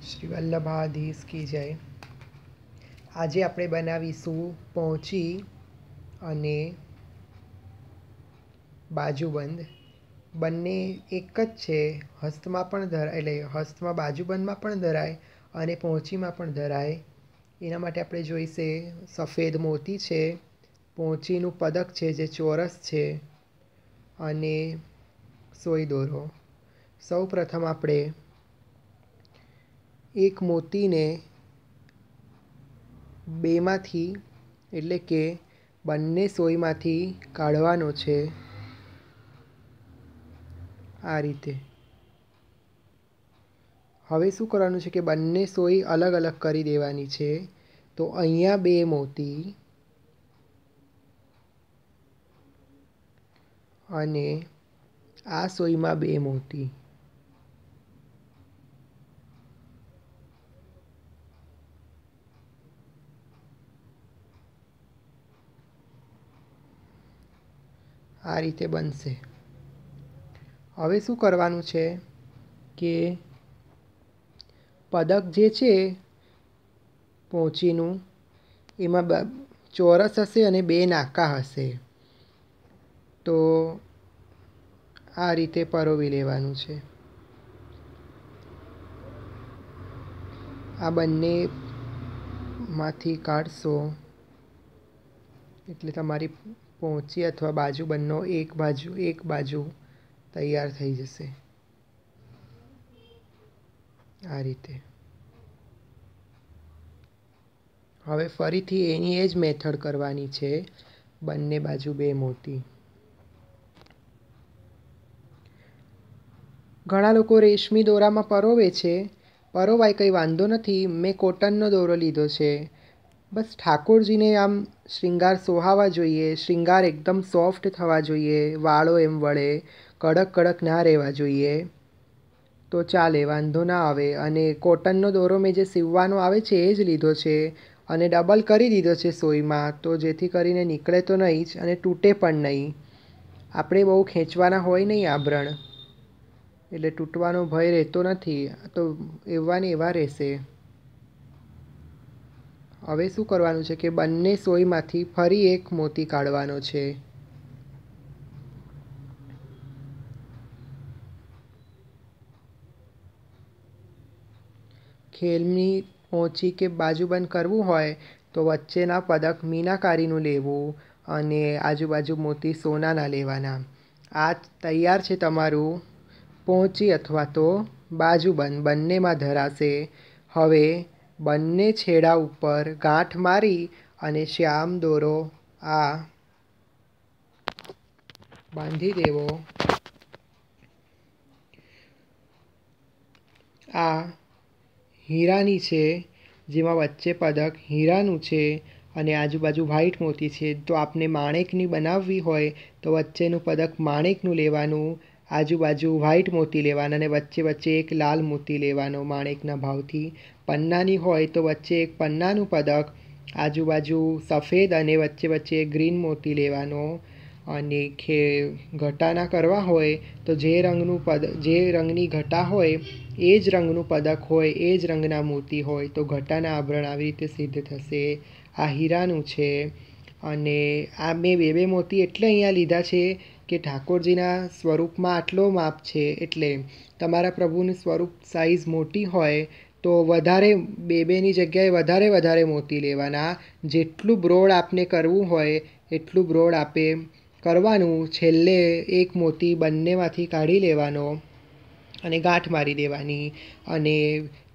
શ્રી વલ્લભાધીશ કી જય। આજે આપણે બનાવીશું પહોંચી અને બાજુબંધ। બંને એક જ છે, હસ્તમાં પણ ધરાય, એટલે હસ્તમાં બાજુબંધમાં પણ ધરાય અને પહોંચીમાં પણ ધરાય। એના માટે આપણે જોઈશે સફેદ મોતી છે, પહોંચીનું પદક છે જે ચોરસ છે અને સોય દોરો। સૌ પ્રથમ આપણે એક મોતીને બેમાંથી એટલે કે બંને સોયમાંથી કાઢવાનો છે આ રીતે। હવે શું કરવાનું છે કે બંને સોય અલગ અલગ કરી દેવાની છે। તો અહીંયા બે મોતી અને આ સોયમાં બે મોતી। આ રીતે બનશે। હવે શું કરવાનું છે કે પદક જે છે પહોંચીનું એમાં ચોરસ હશે અને બે નાકા હશે। તો આ રીતે પરોવી લેવાનું છે। આ બંનેમાંથી કાઢશો એટલે તમારી પહોંચી અથવા બાજુબંધનો એક બાજુ તૈયાર થઈ જશે આ રીતે। હવે ફરીથી એની એ જ મેથડ કરવાની છે, બંને બાજુ બે મોતી। ઘણા લોકો રેશમી દોરામાં પરોવે છે, પરોવાય કંઈ વાંધો નથી। મેં કોટનનો દોરો લીધો છે। બસ ઠાકોરજીને આમ શ્રીંગાર સોહાવા જોઈએ, શ્રીંગાર એકદમ સોફ્ટ થવા જોઈએ, વાળો એમ વળે, કડક કડક ના રહેવા જોઈએ, તો ચાલે, વાંધો ના આવે। અને કોટનનો દોરો મેં જે સીવવાનો આવે છે એ જ લીધો છે અને ડબલ કરી દીધો છે સોયમાં, તો જેથી કરીને નીકળે તો નહીં જ અને તૂટે પણ નહીં। આપણે બહુ ખેંચવાના હોય નહીં આભરણ, એટલે તૂટવાનો ભય રહેતો નથી, તો એવા ને એવા રહેશે। હવે શું કરવાનું છે કે બંને સોયમાંથી ફરી એક મોતી કાઢવાનો છે। ખેલની પહોંચી કે બાજુબંધ કરવું હોય તો વચ્ચેના પદક મીનાકારીનું લેવું અને આજુબાજુ મોતી સોનાના લેવાના। આ તૈયાર છે તમારું પહોંચી અથવા તો બાજુબંધ, બંનેમાં ધરાશે। હવે બંને છેડા ઉપર ગાંઠ મારી અને શ્યામ દોરો આ બાંધી દેવો। આ હીરાની છે, જેમાં વચ્ચે પદક હીરાનું છે અને આજુબાજુ વ્હાઈટ મોતી છે। તો આપને માણેકની બનાવવી હોય તો વચ્ચેનું પદક માણેકનું લેવાનું, આજુબાજુ વ્હાઈટ મોતી લેવાના અને વચ્ચે વચ્ચે એક લાલ મોતી લેવાનો માણેકના ભાવથી। પન્નાની હોય તો વચ્ચે એક પન્નાનું પદક, આજુબાજુ સફેદ અને વચ્ચે વચ્ચે ગ્રીન મોતી લેવાનો। અને ઘટાના કરવા હોય તો જે રંગની ઘટા હોય એ જ રંગનું પદક હોય, એ જ રંગના મોતી હોય તો ઘટાના આભરણ આવી રીતે સિદ્ધ થશે। આ હીરાનું છે અને આ મેં બે મોતી એટલે અહીંયા લીધા છે કે ઠાકોરજીના સ્વરૂપમાં આટલો માપ છે, એટલે તમારા પ્રભુનું સ્વરૂપ સાઈઝ મોટી હોય તો વધારે બેની જગ્યાએ વધારે મોતી લેવાના। જેટલું બ્રોડ આપને કરવું હોય એટલું બ્રોડ આપે કરવાનું। છેલ્લે એક મોતી બંનેમાંથી કાઢી લેવાનો અને ગાંઠ મારી દેવાની। અને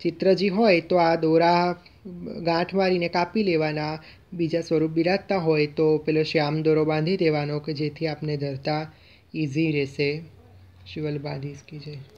ચિત્રજી હોય તો આ દોરા ગાંઠ મારીને કાપી લેવાના। બીજા સ્વરૂપ બિરાજતા હોય તો પેલો શ્યામ દોરો બાંધી દેવાનો કે જેથી આપને ધરતા ઇઝી રહેશે। શ્રી વલ્લભાધીશ કી જય।